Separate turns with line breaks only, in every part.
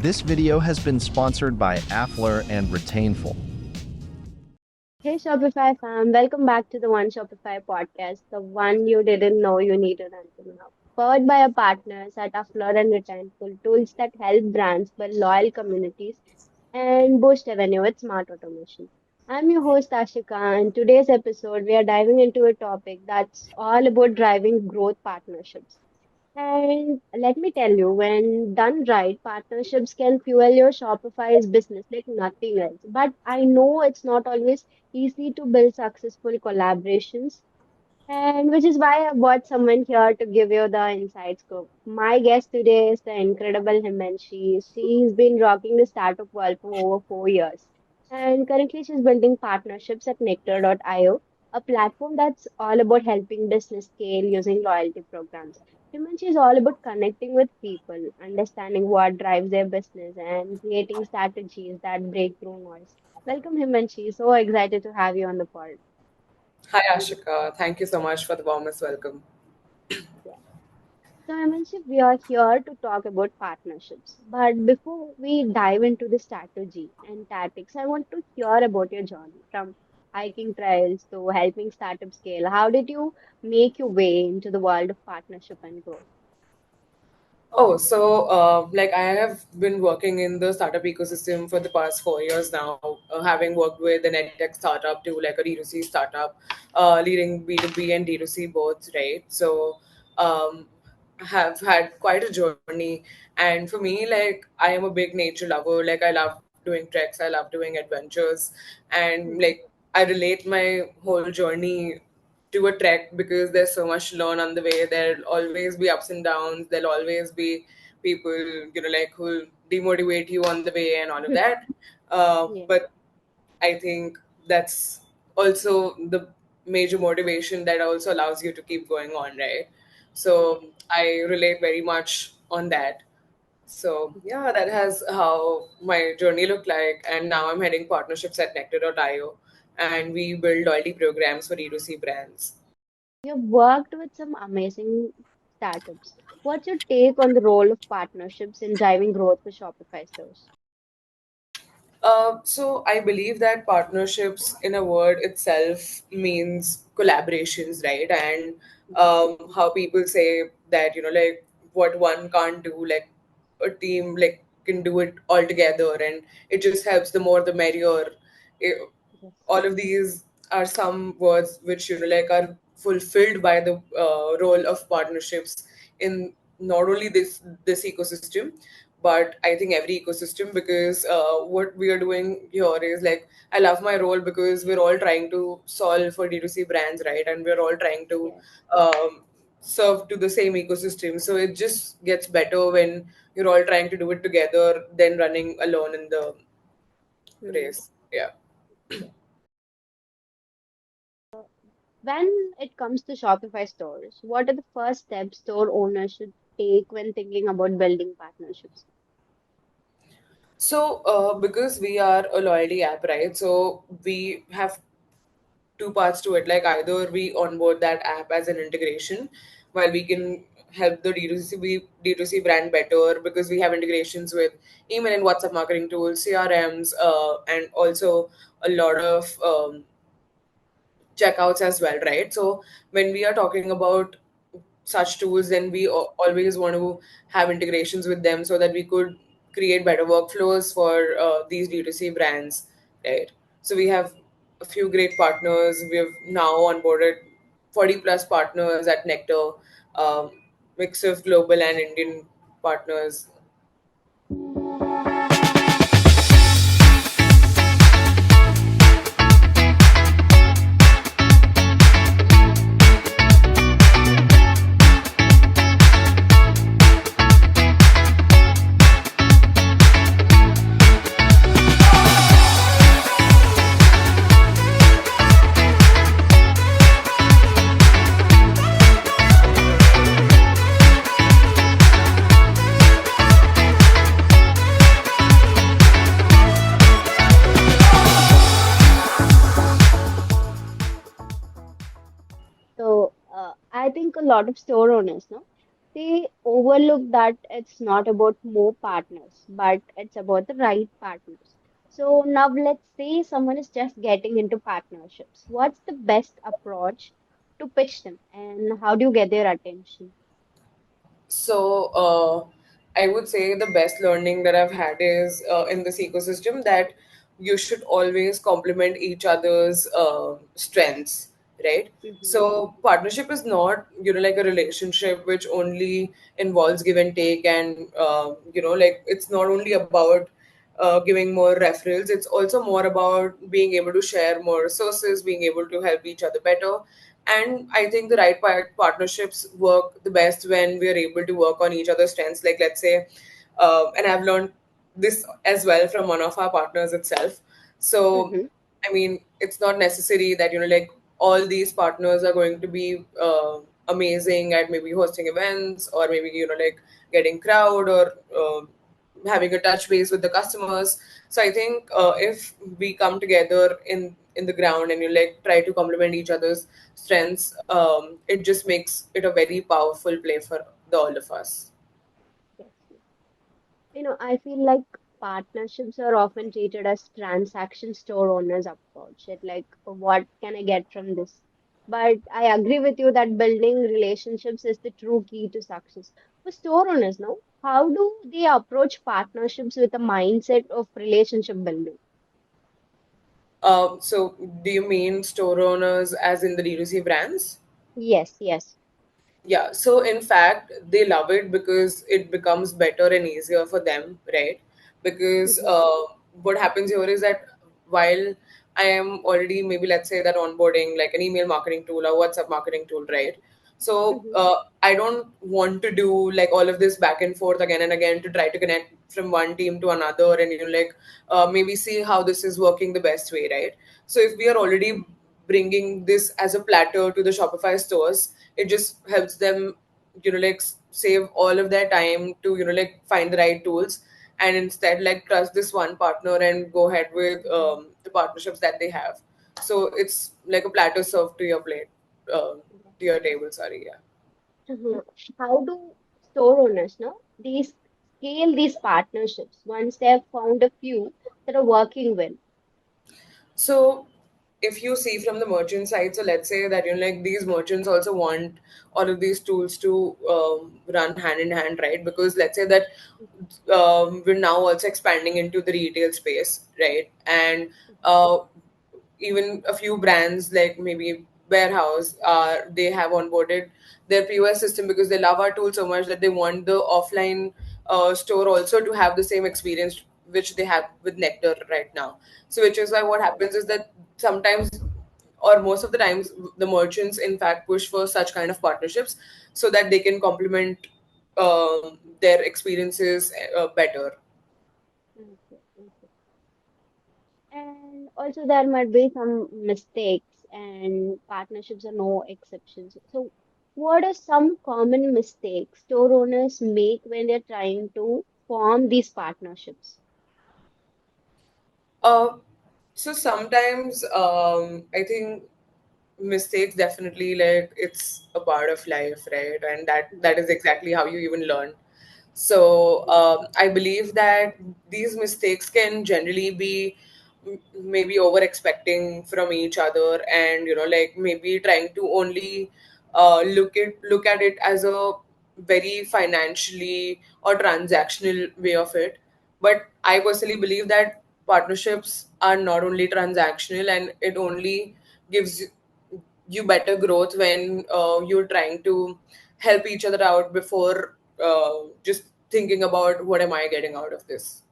This video has been sponsored by Affler and Retainful.
Hey Shopify fam, welcome back to the One Shopify Podcast, the one you didn't know you needed until now. Powered by our partners at Affluent and Retentful, tools that help brands build loyal communities and boost revenue with smart automation. I'm your host Ashika, and today's episode we are diving into a topic that's all about driving growth partnerships. And let me tell you, when done right, partnerships can fuel your Shopify's business like nothing else. But I know it's not always easy to build successful collaborations, and which is why I brought someone here to give you the inside scoop. My guest today is the incredible Himanshi. She's been rocking the startup world for over 4 years. And currently she's building partnerships at Nectar.io, a platform that's all about helping business scale using loyalty programs. Himanshi is all about connecting with people, understanding what drives their business, and creating strategies that break through noise. Welcome, Himanshi. So excited to have you on the pod.
Hi, Ashika. Thank you so much for the warmest welcome.
Yeah. So, Himanshi, we are here to talk about partnerships. But before we dive into the strategy and tactics, I want to hear about your journey from hiking trails to helping startup scale. How did you make your way into the world of partnership and growth?
I have been working in the startup ecosystem for the past 4 years now, having worked with an edtech startup to like a D2C startup, leading B2B and D2C both, right? Have had quite a journey. And for me, like, I am a big nature lover. Like, I love doing treks, I love doing adventures. And
Hmm.
like, I relate my whole journey to a trek because there's so much to learn on the way. There'll always be ups and downs. There'll always be people, like who'll demotivate you on the way and all of that.
Yeah.
But I think that's also the major motivation that also allows you to keep going on, right? So I relate very much on that. So yeah, that has how my journey looked like. And now I'm heading partnerships at Nectar.io, and we build loyalty programs for D2C brands.
You've worked with some amazing startups. What's your take on the role of partnerships in driving growth for Shopify stores?
So I believe that partnerships in a word itself means collaborations, right? And how people say that, like what one can't do, like a team like can do it all together, and it just helps, the more the merrier. It,
Yes.
all of these are some words which like are fulfilled by the role of partnerships in not only this ecosystem, but I think every ecosystem, because what we are doing here is like, I love my role because we're all trying to solve for D2C brands, right? And we're all trying to
Yes.
um, serve to the same ecosystem. So it just gets better when you're all trying to do it together than running alone in the
Hmm.
race. Yeah.
Yeah. When it comes to Shopify stores, what are the first steps store owners should take when thinking about building partnerships?
So, because we are a loyalty app, right? So we have two parts to it. Like, either we onboard that app as an integration, while we can help the D2C brand better because we have integrations with email and WhatsApp marketing tools, CRMs, and also a lot of checkouts as well, right? So when we are talking about such tools, then we always want to have integrations with them so that we could create better workflows for these D2C brands, right? So we have a few great partners. We have now onboarded 40 plus partners at Nectar, um, mix of global and Indian partners.
So I think a lot of store owners, no? They overlook that it's not about more partners, but it's about the right partners. So now let's say someone is just getting into partnerships. What's the best approach to pitch them, and how do you get their attention?
So, I would say the best learning that I've had is in this ecosystem that you should always complement each other's strengths, right?
Mm-hmm,
So, partnership is not, like a relationship which only involves give and take, and, like it's not only about giving more referrals. It's also more about being able to share more resources, being able to help each other better. And I think the right partnerships work the best when we are able to work on each other's strengths. Like, let's say, and I've learned this as well from one of our partners itself. So,
mm-hmm,
I mean, it's not necessary that, like all these partners are going to be amazing at maybe hosting events or maybe, like getting crowd or having a touch base with the customers. So I think if we come together in the ground and you like try to complement each other's strengths, it just makes it a very powerful play for the all of us.
yes. I feel like partnerships are often treated as transaction store owners approach. It like, what can I get from this? But I agree with you that building relationships is the true key to success. For store owners, now, how do they approach partnerships with a mindset of relationship building?
So do you mean store owners as in the D2C brands?
Yes, yes.
Yeah, so in fact, they love it because it becomes better and easier for them, right? Because
Mm-hmm,
what happens here is that while I am already maybe let's say that onboarding like an email marketing tool or WhatsApp marketing tool, right? So
mm-hmm,
I don't want to do like all of this back and forth again and again to try to connect from one team to another and like maybe see how this is working the best way, right? So if we are already bringing this as a platter to the Shopify stores, it just helps them, like save all of their time to, like find the right tools and instead like trust this one partner and go ahead with
mm-hmm.
the partnerships that they have. So it's like a platter served to your plate,
Yes,
to your
yes.
table. Sorry, yeah.
Mhm. How do store owners know these scale these partnerships once they have found a few that are working well?
So if you see from the merchant side, so let's say that like these merchants also want all of these tools to run hand in hand, right? Because let's say that we're now also expanding into the retail space, right? And uh, even a few brands like maybe warehouse they have onboarded their POS system because they love our tool so much that they want the offline store also to have the same experience which they have with Nectar right now. So which is why what happens is that sometimes or most of the times the merchants in fact push for such kind of partnerships so that they can complement their experiences better.
Okay, okay. And also there might be some mistakes and partnerships are no exceptions. So what are some common mistakes store owners make when they're trying to form these partnerships?
Uh, so sometimes I think mistakes definitely like it's a part of life, right? And that
Yes.
is exactly how you even learn. So I believe that these mistakes can generally be maybe over expecting from each other and like maybe trying to only look at it as a very financially or transactional way of it. But I personally believe that partnerships are not only transactional and it only gives you better growth when you're trying to help each other out before just thinking about what am I getting out of this.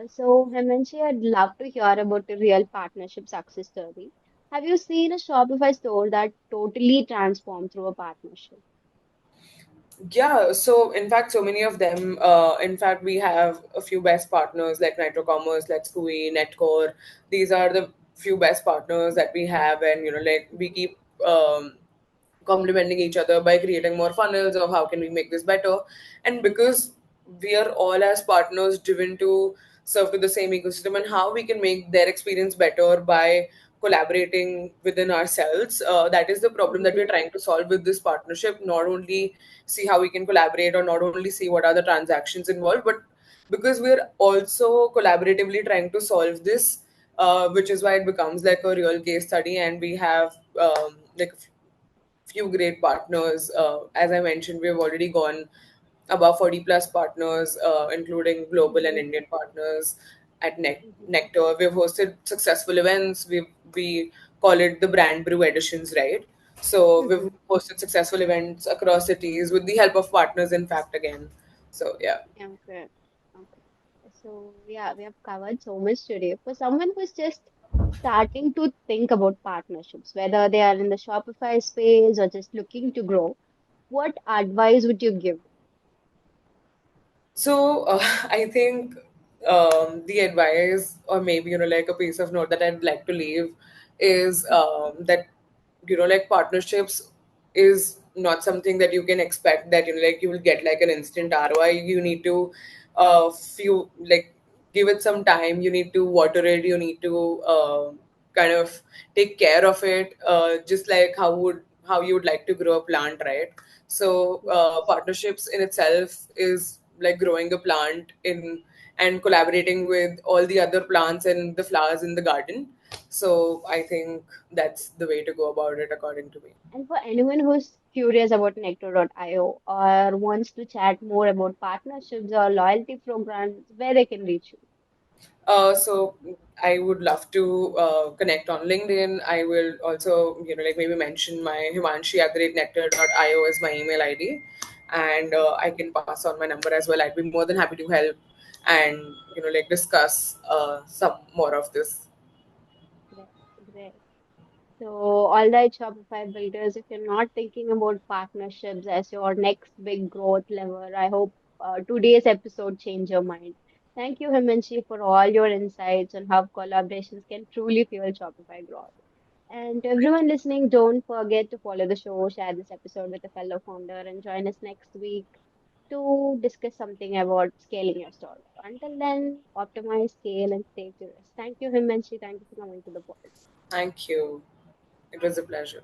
So, Himanshi, I'd love to hear about a real partnership success story. Have you seen a Shopify store that totally transformed through a partnership?
Yeah, so in fact, so many of them. In fact, we have a few best partners like Nitro Commerce, Let's Gooey, Netcore. These are the few best partners that we have, and like we keep complementing each other by creating more funnels of how can we make this better. And because we are all as partners driven to serve to the same ecosystem and how we can make their experience better by collaborating within ourselves, that is the problem that we're trying to solve with this partnership. Not only see how we can collaborate or not only see what are the transactions involved, but because we're also collaboratively trying to solve this, which is why it becomes like a real case study. And we have like few great partners. As I mentioned, we've already gone above 40 plus partners, including global and Indian partners at Nectar. We've hosted successful events. We call it the Brand Brew editions, right? So we've hosted successful events across cities with the help of partners, in fact, again. So yeah.
Okay. Okay. So yeah, we have covered so much today. For someone who's just starting to think about partnerships, whether they are in the Shopify space or just looking to grow, what advice would you give?
So I think the advice, or maybe like a piece of note that I'd like to leave, is that like partnerships is not something that you can expect that like you will get like an instant ROI. You need to few like give it some time. You need to water it. You need to kind of take care of it, just like how you would like to grow a plant, right? So partnerships in itself is like growing a plant in and collaborating with all the other plants and the flowers in the garden. So I think that's the way to go about it, according to me.
And for anyone who's curious about Nectar.io or wants to chat more about partnerships or loyalty programs, where they can reach you.
So I would love to connect on LinkedIn. I will also, like maybe mention my Himanshi@nectar.io is my email ID, and I can pass on my number as well. I'd be more than happy to help and like discuss some more of this.
Great, great. So, all right, Shopify builders, if you're not thinking about partnerships as your next big growth lever, I hope today's episode changed your mind. Thank you, Himanshi, for all your insights on how collaborations can truly fuel Shopify growth. And to everyone listening, don't forget to follow the show, share this episode with a fellow founder, and join us next week to discuss something about scaling your store. Until then, optimize, scale, and stay curious. Thank you, Himanshi. Thank you for coming to the pod.
Thank you. It was a pleasure.